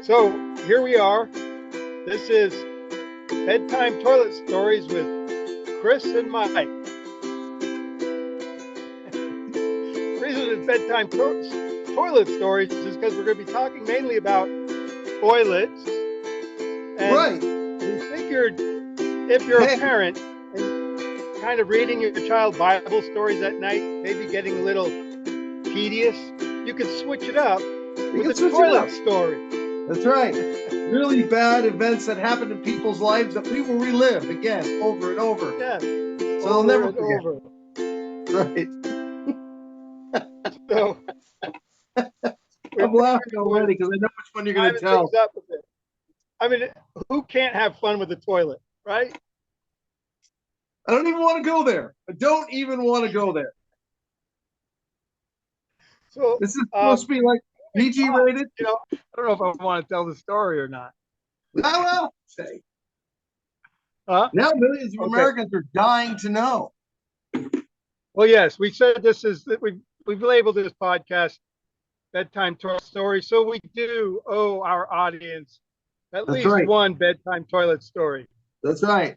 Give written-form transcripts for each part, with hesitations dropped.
So here we are. This is Bedtime Toilet Stories with Chris and Mike. The reason it's Bedtime Toilet Stories is because we're going to be talking mainly about toilets. And Right. we figured if you're a parent and kind of reading your child Bible stories at night, maybe getting a little tedious, you can switch it up with a toilet story. That's right. Really bad events that happen in people's lives that we will relive again, over and over. Yeah. So they'll never forget. Over. Right. So I'm laughing already because I know which one you're going to tell. I mean, who can't have fun with the toilet, right? I don't even want to go there. I don't even want to go there. So this is supposed to be like PG rated. You know, I don't know if I want to tell the story or not. Well, say. Now millions of Americans are dying to know. Well, yes, we said this is that we've labeled this podcast Bedtime Toilet Story, so we do owe our audience at least one bedtime toilet story. That's right.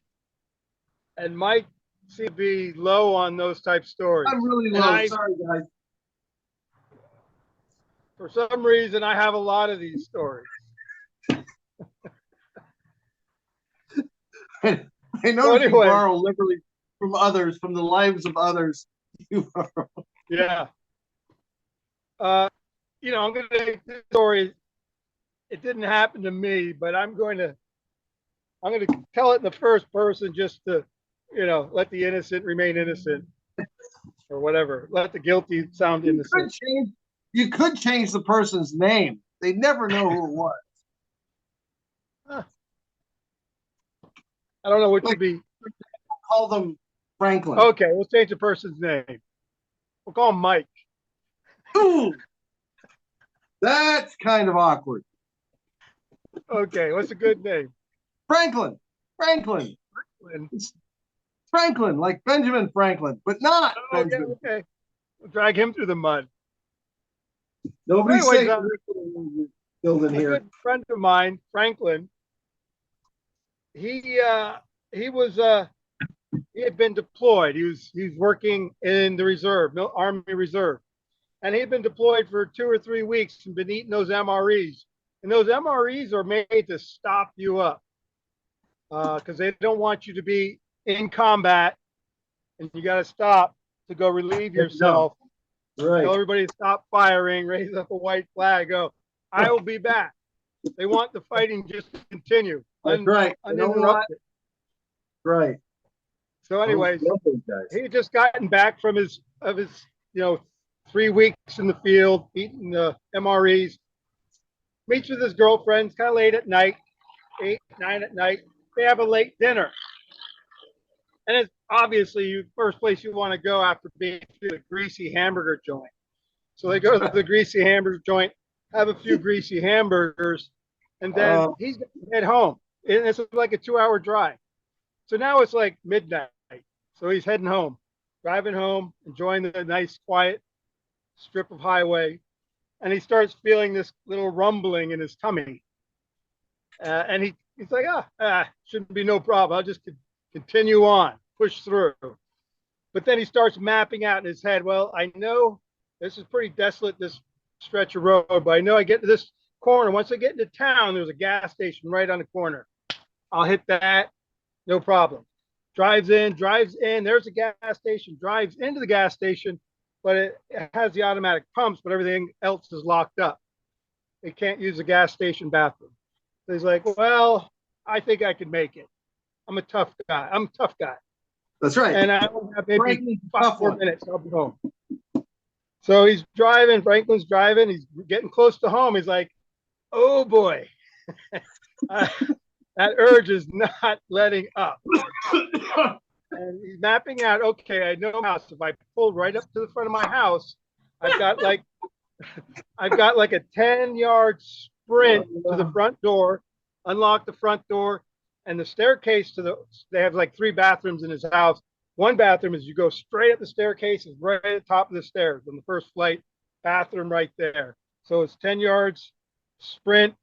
And Mike seems to be low on those type stories. I'm really low. Sorry, guys. For some reason, I have a lot of these stories. I know you borrow liberally from others, from the lives of others. Yeah. You know, I'm going to make this story. It didn't happen to me, but I'm going to tell it in the first person just to, you know, let the innocent remain innocent or whatever. Let the guilty sound innocent. You could change the person's name. They'd never know who it was. I don't know what would be. Call them Franklin. Okay, we'll change the person's name. We'll call him Mike. Ooh, that's kind of awkward. Okay, what's a good name? Franklin, like Benjamin Franklin, but not Benjamin. Okay. We'll drag him through the mud. Nobody's safe building here. A good friend of mine, Franklin. He had been deployed. He was working in the reserve, Army Reserve, and he had been deployed for 2 or 3 weeks and been eating those MREs. And those MREs are made to stop you up because they don't want you to be in combat, and you got to stop to go relieve yourself. Right. Tell everybody to stop firing, raise up a white flag, go, I will be back. They want the fighting just to continue. Right. Uninterrupted. Right. So anyways, he had just gotten back from his 3 weeks in the field, eating the MREs. Meets with his girlfriend, it's kind of late at night, 8, 9 at night. They have a late dinner. And it's obviously the first place you want to go after being to the greasy hamburger joint. So they go to the greasy hamburger joint, have a few greasy hamburgers, and then he's going to head home. And it's like a 2-hour drive. So now it's like midnight. So he's heading home, driving home, enjoying the nice, quiet strip of highway. And he starts feeling this little rumbling in his tummy. And he's like, shouldn't be no problem. I'll just continue on, push through. But then he starts mapping out in his head, well, I know this is pretty desolate, this stretch of road, but I know I get to this corner. Once I get into town, there's a gas station right on the corner. I'll hit that, no problem. Drives in, there's a gas station, drives into the gas station, but it has the automatic pumps, but everything else is locked up. They can't use the gas station bathroom. So he's like, well, I think I can make it. I'm a tough guy. That's right. And I only have maybe 5 more minutes. I'll be home. So he's driving. Franklin's driving. He's getting close to home. He's like, oh, boy. That urge is not letting up. And he's mapping out, okay, I know house. If I pull right up to the front of my house, I've got like a 10-yard sprint to the front door, unlock the front door, and the staircase they have like 3 bathrooms in his house. One bathroom is you go straight up the staircase, is right at the top of the stairs on the first flight, bathroom right there. So it's 10 yards sprint,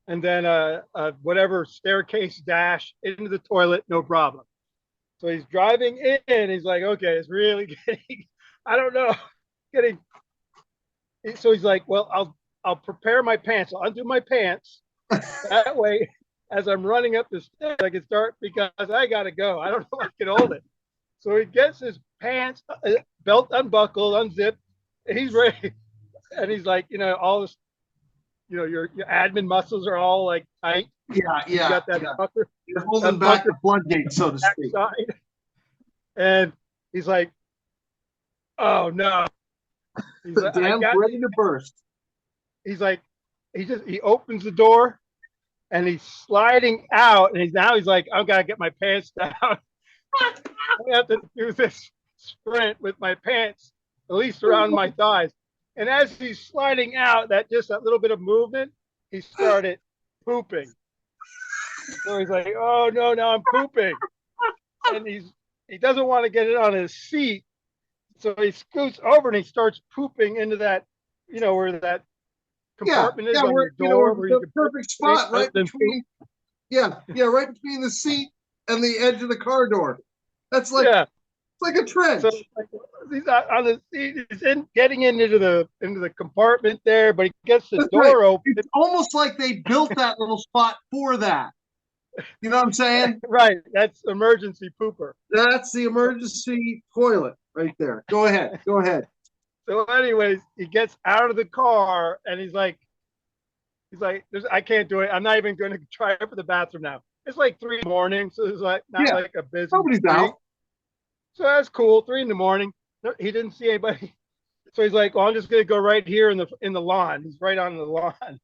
and then whatever staircase dash into the toilet, no problem. So he's driving in. He's like, okay, it's really getting, I don't know, getting. So he's like, well, I'll prepare my pants. I'll undo my pants. That way, as I'm running up the stairs, I can start because I gotta go. I don't know if I can hold it. So he gets his pants, belt unbuckled, unzipped. He's ready, and he's like, all this, your admin muscles are all like tight. Yeah, You got that pucker. You're holding back the floodgate, so to speak. Side. And he's like, oh no. He's The dam's ready to burst. He's like, he opens the door and he's sliding out, and he's like, I've got to get my pants down. I have to do this sprint with my pants at least around my thighs. And as he's sliding out, that little bit of movement, he started pooping. So he's like, oh no, now I'm pooping. And he doesn't want to get it on his seat. So he scoots over and he starts pooping into that, where that compartment is on your door. Where the perfect spot right between, right between the seat and the edge of the car door. That's like, it's like a trench. So he's on the seat. He's getting into the compartment there, but he gets the door open. It's almost like they built that little spot for that. You know what I'm saying? Right. That's emergency pooper. That's the emergency toilet right there. Go ahead. So anyways, he gets out of the car and he's like, I can't do it. I'm not even going to try for the bathroom now. It's like 3 a.m, so it's like not like a busy. Nobody's out. So that's cool. 3 a.m. He didn't see anybody. So he's like, well, I'm just going to go right here in the lawn. He's right on the lawn.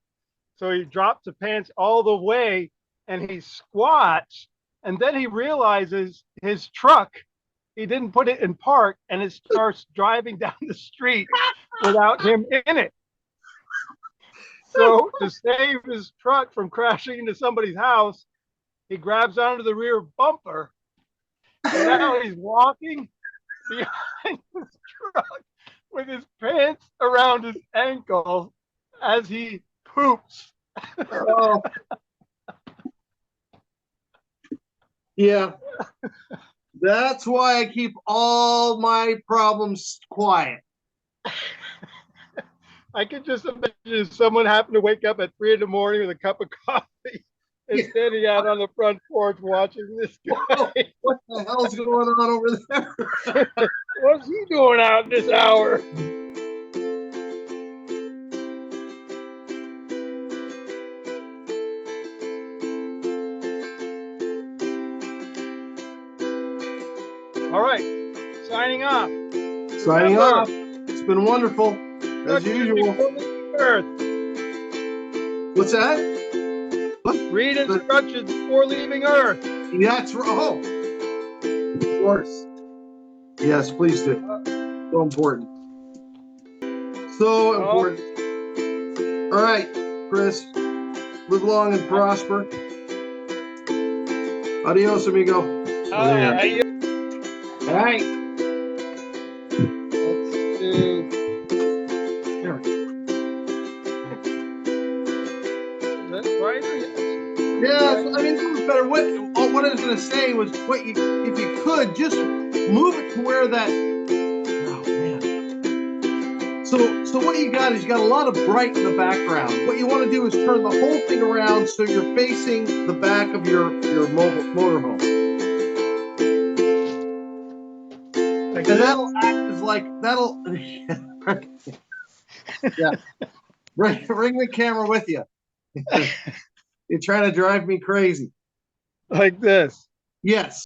So he drops the pants all the way and he squats. And then he realizes his truck, he didn't put it in park, and it starts driving down the street without him in it. So to save his truck from crashing into somebody's house, he grabs onto the rear bumper. And now he's walking behind his truck with his pants around his ankle as he poops. Oh. Yeah. That's why I keep all my problems quiet. I could just imagine if someone happened to wake up at 3 a.m. with a cup of coffee and standing out on the front porch watching this guy. What the hell's going on over there? What's he doing out this hour? All right, signing off. It's been wonderful, as usual. Earth. What's that? What? Read instructions before leaving Earth. That's right. Oh, of course. Yes, please do. So important. So important. All right, Chris. Live long and prosper. Adios, amigo. All right. All right. Let's do. Here. Is that right? Yeah, I mean, it was better. What I was going to say was, if you could just move it to where that. Oh man. So what you got is you got a lot of bright in the background. What you want to do is turn the whole thing around so you're facing the back of your motorhome. And that'll act as yeah. Bring the camera with you. You're trying to drive me crazy. Like this. Yes.